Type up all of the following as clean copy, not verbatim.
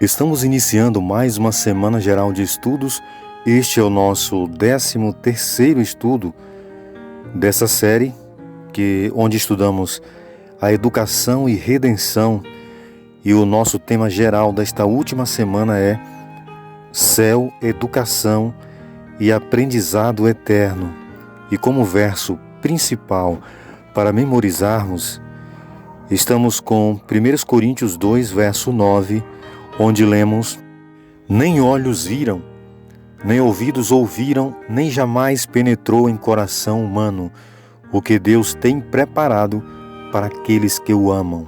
Estamos iniciando mais uma semana geral de estudos. Este é o nosso 13º estudo dessa série, onde estudamos a educação e redenção. E o nosso tema geral desta última semana é Céu, Educação e Aprendizado Eterno. E como verso principal para memorizarmos, estamos com 1 Coríntios 2, verso 9, onde lemos: Nem olhos viram, nem ouvidos ouviram, nem jamais penetrou em coração humano o que Deus tem preparado para aqueles que o amam.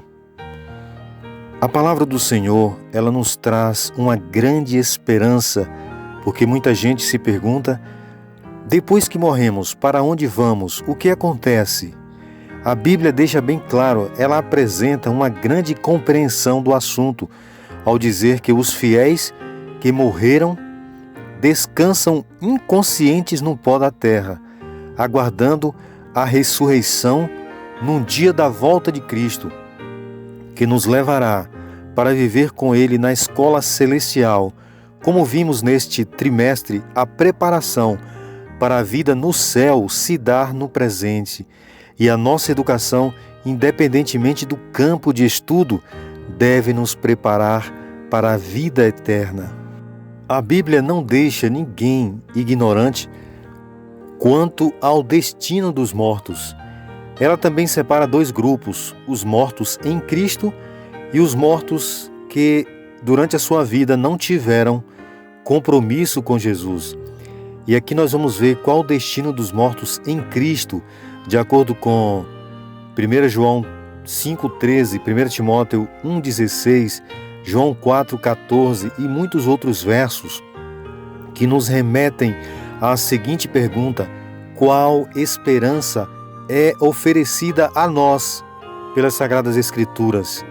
A palavra do Senhor, ela nos traz uma grande esperança, porque muita gente se pergunta: depois que morremos, para onde vamos? O que acontece? A Bíblia deixa bem claro, ela apresenta uma grande compreensão do assunto, ao dizer que os fiéis que morreram descansam inconscientes no pó da terra, aguardando a ressurreição num dia da volta de Cristo, que nos levará para viver com Ele na escola celestial. Como vimos neste trimestre, a preparação para a vida no céu se dar no presente, e a nossa educação, independentemente do campo de estudo, deve nos preparar para a vida eterna. A Bíblia não deixa ninguém ignorante quanto ao destino dos mortos. Ela também separa dois grupos: os mortos em Cristo e os mortos que, durante a sua vida, não tiveram compromisso com Jesus. E aqui nós vamos ver qual o destino dos mortos em Cristo, de acordo com 1 João 5,13, 1 Timóteo 1,16, João 4,14 e muitos outros versos que nos remetem à seguinte pergunta: qual esperança é oferecida a nós pelas Sagradas Escrituras?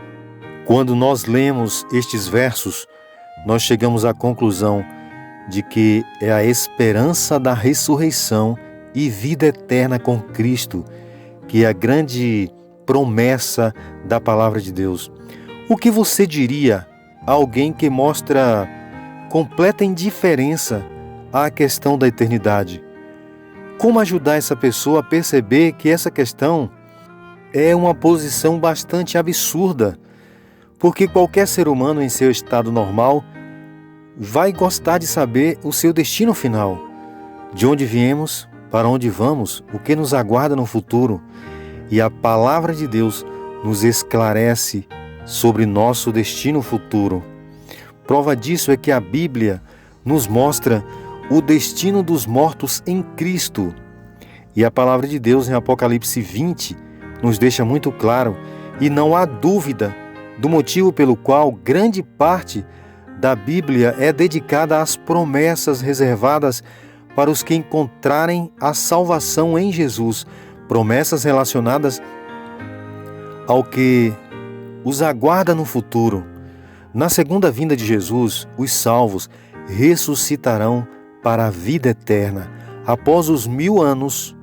Quando nós lemos estes versos, nós chegamos à conclusão de que é a esperança da ressurreição e vida eterna com Cristo, que é a grande promessa da palavra de Deus. O que você diria a alguém que mostra completa indiferença à questão da eternidade? Como ajudar essa pessoa a perceber que essa questão é uma posição bastante absurda? Porque qualquer ser humano em seu estado normal vai gostar de saber o seu destino final, de onde viemos, para onde vamos, o que nos aguarda no futuro. E a palavra de Deus nos esclarece sobre nosso destino futuro. Prova disso é que a Bíblia nos mostra o destino dos mortos em Cristo. E a palavra de Deus em Apocalipse 20 nos deixa muito claro, e não há dúvida do motivo pelo qual grande parte da Bíblia é dedicada às promessas reservadas para os que encontrarem a salvação em Jesus, promessas relacionadas ao que os aguarda no futuro. Na segunda vinda de Jesus, os salvos ressuscitarão para a vida eterna. Após os 1000 anos,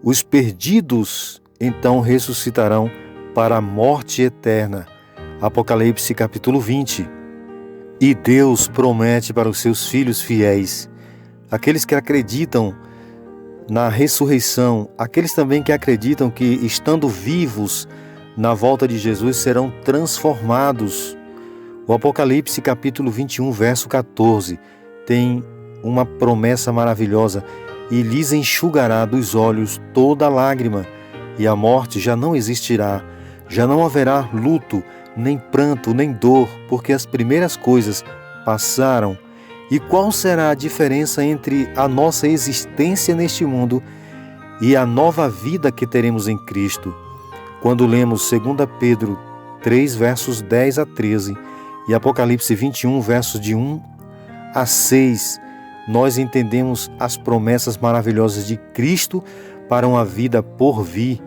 os perdidos então ressuscitarão para a morte eterna. Apocalipse capítulo 20. E Deus promete para os seus filhos fiéis, aqueles que acreditam na ressurreição, aqueles também que acreditam que, estando vivos na volta de Jesus, serão transformados. O Apocalipse capítulo 21, verso 14, tem uma promessa maravilhosa: e lhes enxugará dos olhos toda lágrima, e a morte já não existirá, já não haverá luto, nem pranto, nem dor, porque as primeiras coisas passaram. E qual será a diferença entre a nossa existência neste mundo e a nova vida que teremos em Cristo? Quando lemos 2 Pedro 3, versos 10 a 13 e Apocalipse 21, versos de 1 a 6, nós entendemos as promessas maravilhosas de Cristo para uma vida por vir.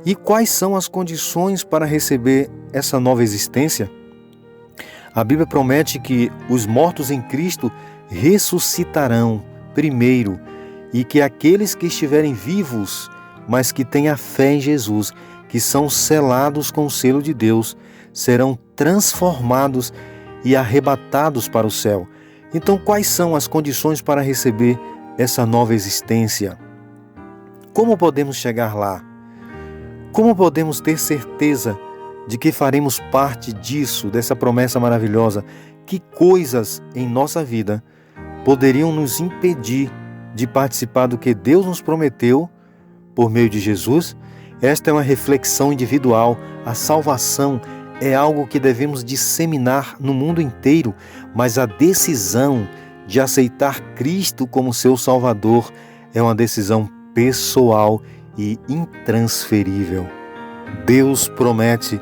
E quais são as condições para receber essa nova existência? A Bíblia promete que os mortos em Cristo ressuscitarão primeiro, e que aqueles que estiverem vivos, mas que têm a fé em Jesus, que são selados com o selo de Deus, serão transformados e arrebatados para o céu. Então, quais são as condições para receber essa nova existência? Como podemos chegar lá? Como podemos ter certeza de que faremos parte disso, dessa promessa maravilhosa? Que coisas em nossa vida poderiam nos impedir de participar do que Deus nos prometeu por meio de Jesus? Esta é uma reflexão individual. A salvação é algo que devemos disseminar no mundo inteiro, mas a decisão de aceitar Cristo como seu Salvador é uma decisão pessoal e intransferível. Deus promete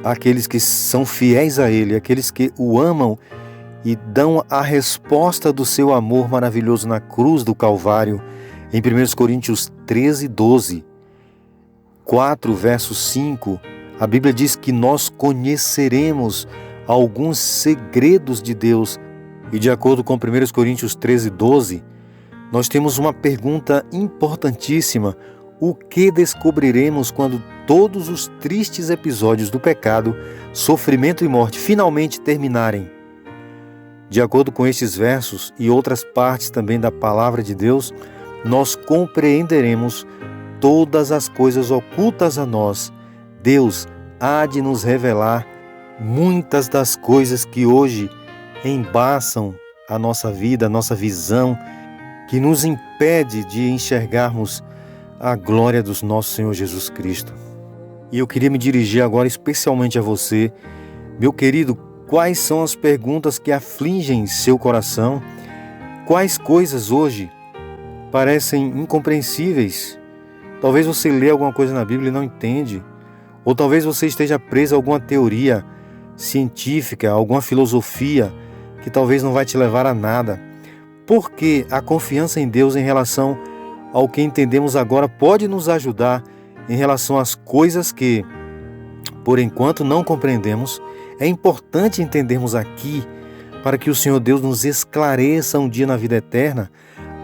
àqueles que são fiéis a Ele, aqueles que o amam e dão a resposta do seu amor maravilhoso na cruz do Calvário, em 1 Coríntios 13, 12, 4, verso 5, a Bíblia diz que nós conheceremos alguns segredos de Deus. E de acordo com 1 Coríntios 13, 12, nós temos uma pergunta importantíssima: o que descobriremos quando todos os tristes episódios do pecado, sofrimento e morte finalmente terminarem? De acordo com estes versos e outras partes também da palavra de Deus, nós compreenderemos todas as coisas ocultas a nós. Deus há de nos revelar muitas das coisas que hoje embaçam a nossa vida, a nossa visão, que nos impede de enxergarmos a glória do nosso Senhor Jesus Cristo. E eu queria me dirigir agora especialmente a você, meu querido. Quais são as perguntas que afligem seu coração? Quais coisas hoje parecem incompreensíveis? Talvez você lê alguma coisa na Bíblia e não entende. Ou talvez você esteja preso a alguma teoria científica, alguma filosofia que talvez não vai te levar a nada. Porque a confiança em Deus em relação ao que entendemos agora pode nos ajudar em relação às coisas que, por enquanto, não compreendemos. É importante entendermos aqui, para que o Senhor Deus nos esclareça um dia na vida eterna,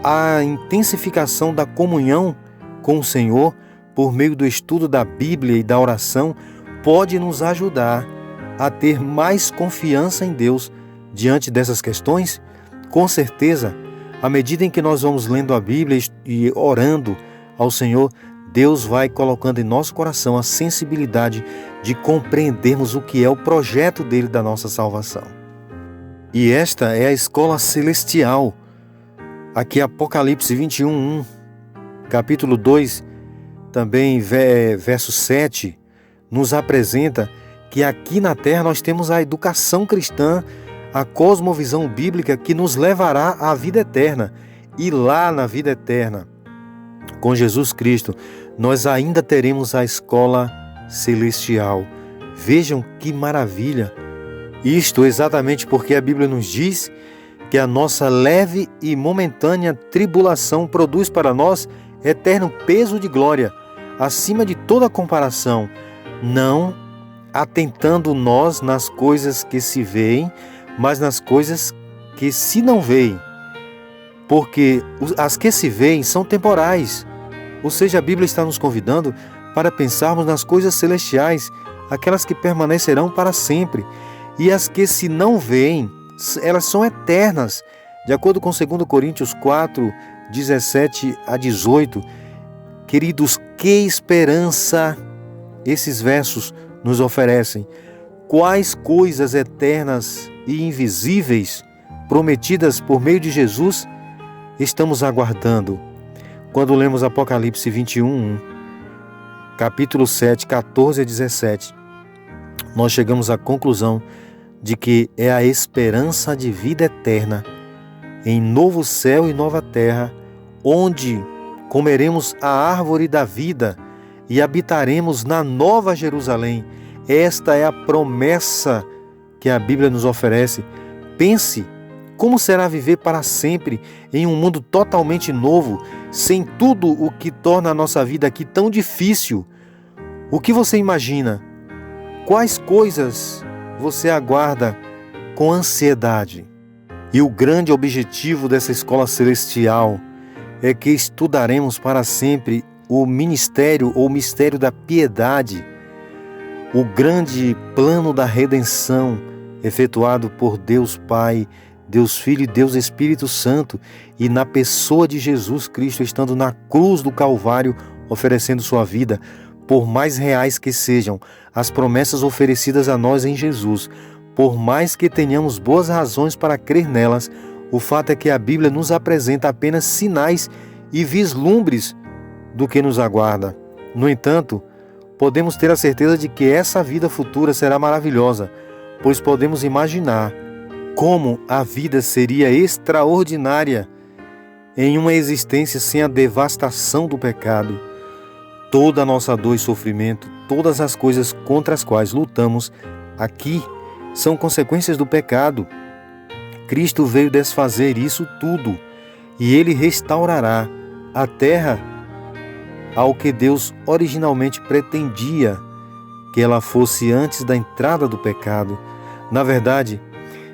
a intensificação da comunhão com o Senhor por meio do estudo da Bíblia e da oração pode nos ajudar a ter mais confiança em Deus diante dessas questões. Com certeza, à medida em que nós vamos lendo a Bíblia e orando ao Senhor, Deus vai colocando em nosso coração a sensibilidade de compreendermos o que é o projeto dele da nossa salvação. E esta é a escola celestial. Aqui Apocalipse 21, 1, capítulo 2, também verso 7, nos apresenta que aqui na terra nós temos a educação cristã, a cosmovisão bíblica que nos levará à vida eterna. E lá na vida eterna, com Jesus Cristo, nós ainda teremos a escola celestial. Vejam que maravilha! Isto exatamente porque a Bíblia nos diz que a nossa leve e momentânea tribulação produz para nós eterno peso de glória, acima de toda comparação, não atentando nós nas coisas que se veem, mas nas coisas que se não veem. Porque as que se veem são temporais. Ou seja, a Bíblia está nos convidando para pensarmos nas coisas celestiais, aquelas que permanecerão para sempre. E as que se não veem, elas são eternas. De acordo com 2 Coríntios 4, 17 a 18, queridos, que esperança esses versos nos oferecem. Quais coisas eternas e invisíveis, prometidas por meio de Jesus, estamos aguardando. Quando lemos Apocalipse 21, capítulo 7, 14 a 17, nós chegamos à conclusão de que é a esperança de vida eterna em novo céu e nova terra, onde comeremos a árvore da vida e habitaremos na nova Jerusalém. Esta é a promessa que a Bíblia nos oferece. Pense como será viver para sempre em um mundo totalmente novo, sem tudo o que torna a nossa vida aqui tão difícil. O que você imagina? Quais coisas você aguarda com ansiedade? E o grande objetivo dessa escola celestial é que estudaremos para sempre o ministério ou mistério da piedade, o grande plano da redenção efetuado por Deus Pai, Deus Filho e Deus Espírito Santo, e na pessoa de Jesus Cristo, estando na cruz do Calvário, oferecendo sua vida, por mais reais que sejam as promessas oferecidas a nós em Jesus, por mais que tenhamos boas razões para crer nelas, o fato é que a Bíblia nos apresenta apenas sinais e vislumbres do que nos aguarda. No entanto, podemos ter a certeza de que essa vida futura será maravilhosa, pois podemos imaginar como a vida seria extraordinária em uma existência sem a devastação do pecado. Toda a nossa dor e sofrimento, todas as coisas contra as quais lutamos aqui, são consequências do pecado. Cristo veio desfazer isso tudo, e Ele restaurará a terra ao que Deus originalmente pretendia que ela fosse antes da entrada do pecado. Na verdade,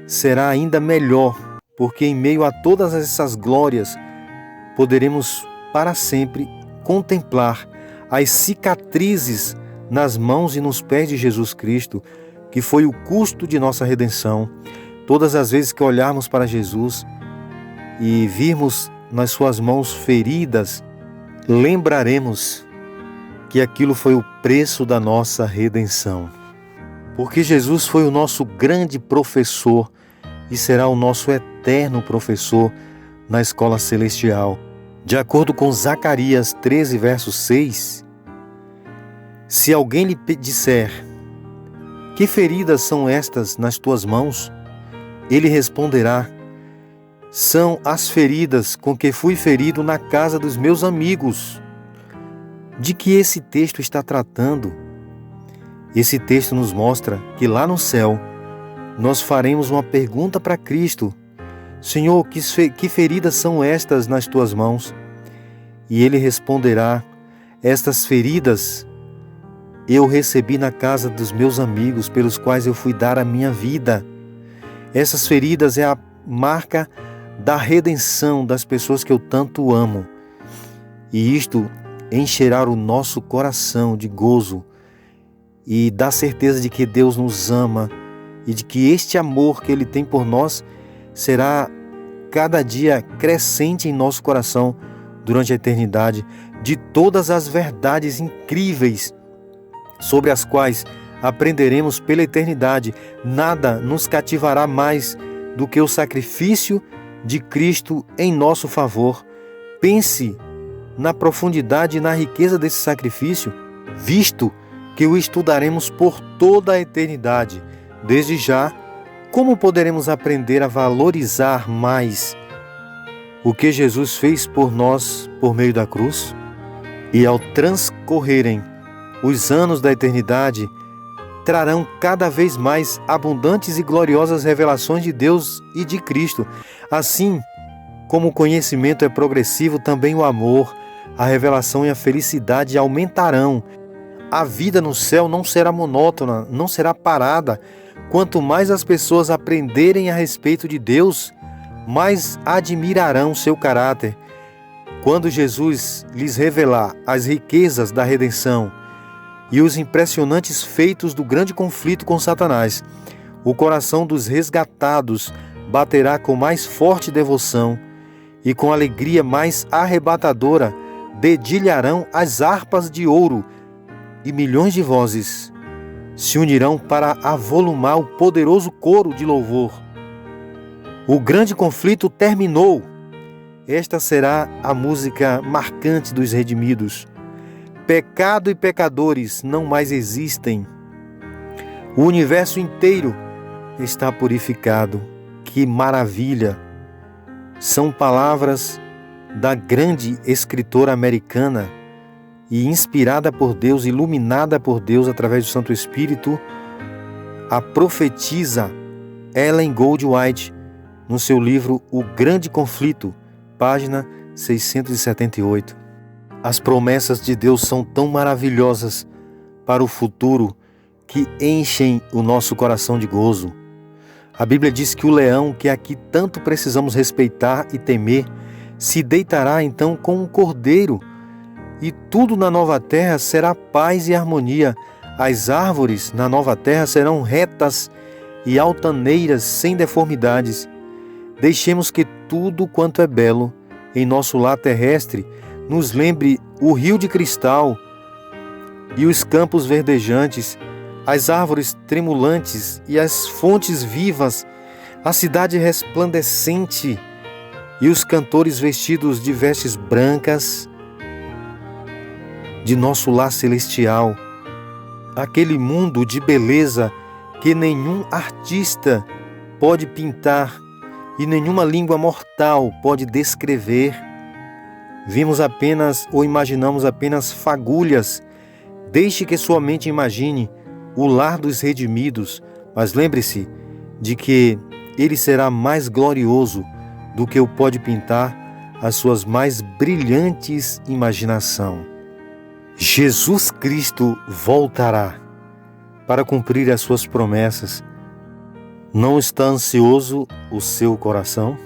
será ainda melhor, porque em meio a todas essas glórias, poderemos para sempre contemplar as cicatrizes nas mãos e nos pés de Jesus Cristo, que foi o custo de nossa redenção. Todas as vezes que olharmos para Jesus e virmos nas suas mãos feridas, lembraremos que aquilo foi o preço da nossa redenção. Porque Jesus foi o nosso grande professor e será o nosso eterno professor na escola celestial. De acordo com Zacarias 13, verso 6, se alguém lhe disser: que feridas são estas nas tuas mãos? Ele responderá: são as feridas com que fui ferido na casa dos meus amigos. De que esse texto está tratando? Esse texto nos mostra que lá no céu nós faremos uma pergunta para Cristo: Senhor, que feridas são estas nas tuas mãos? E Ele responderá: estas feridas eu recebi na casa dos meus amigos, pelos quais eu fui dar a minha vida. Essas feridas é a marca da redenção das pessoas que eu tanto amo. E isto encherá o nosso coração de gozo e da certeza de que Deus nos ama e de que este amor que Ele tem por nós será cada dia crescente em nosso coração durante a eternidade, de todas as verdades incríveis sobre as quais aprenderemos pela eternidade. Nada nos cativará mais do que o sacrifício de Cristo em nosso favor. Pense na profundidade e na riqueza desse sacrifício, visto que o estudaremos por toda a eternidade. Desde já, como poderemos aprender a valorizar mais o que Jesus fez por nós por meio da cruz? E ao transcorrerem os anos da eternidade, trarão cada vez mais abundantes e gloriosas revelações de Deus e de Cristo. Assim como o conhecimento é progressivo, também o amor, a revelação e a felicidade aumentarão. A vida no céu não será monótona, não será parada. Quanto mais as pessoas aprenderem a respeito de Deus, mais admirarão seu caráter. Quando Jesus lhes revelar as riquezas da redenção e os impressionantes feitos do grande conflito com Satanás, o coração dos resgatados baterá com mais forte devoção e com alegria mais arrebatadora dedilharão as harpas de ouro, e milhões de vozes se unirão para avolumar o poderoso coro de louvor. O grande conflito terminou. Esta será a música marcante dos redimidos. Pecado e pecadores não mais existem. O universo inteiro está purificado. Que maravilha! São palavras da grande escritora americana e inspirada por Deus, iluminada por Deus através do Santo Espírito, a profetisa Ellen Goldwhite, no seu livro O Grande Conflito, página 678. As promessas de Deus são tão maravilhosas para o futuro que enchem o nosso coração de gozo. A Bíblia diz que o leão, que aqui tanto precisamos respeitar e temer, se deitará então com um cordeiro, e tudo na nova terra será paz e harmonia. As árvores na nova terra serão retas e altaneiras sem deformidades. Deixemos que tudo quanto é belo em nosso lar terrestre nos lembre o rio de cristal e os campos verdejantes, as árvores tremulantes e as fontes vivas, a cidade resplandecente e os cantores vestidos de vestes brancas de nosso lar celestial, aquele mundo de beleza que nenhum artista pode pintar e nenhuma língua mortal pode descrever. Vimos apenas ou imaginamos apenas fagulhas. Deixe que sua mente imagine o lar dos redimidos, mas lembre-se de que ele será mais glorioso do que o pode pintar as suas mais brilhantes imaginação. Jesus Cristo voltará para cumprir as suas promessas. Não está ansioso o seu coração?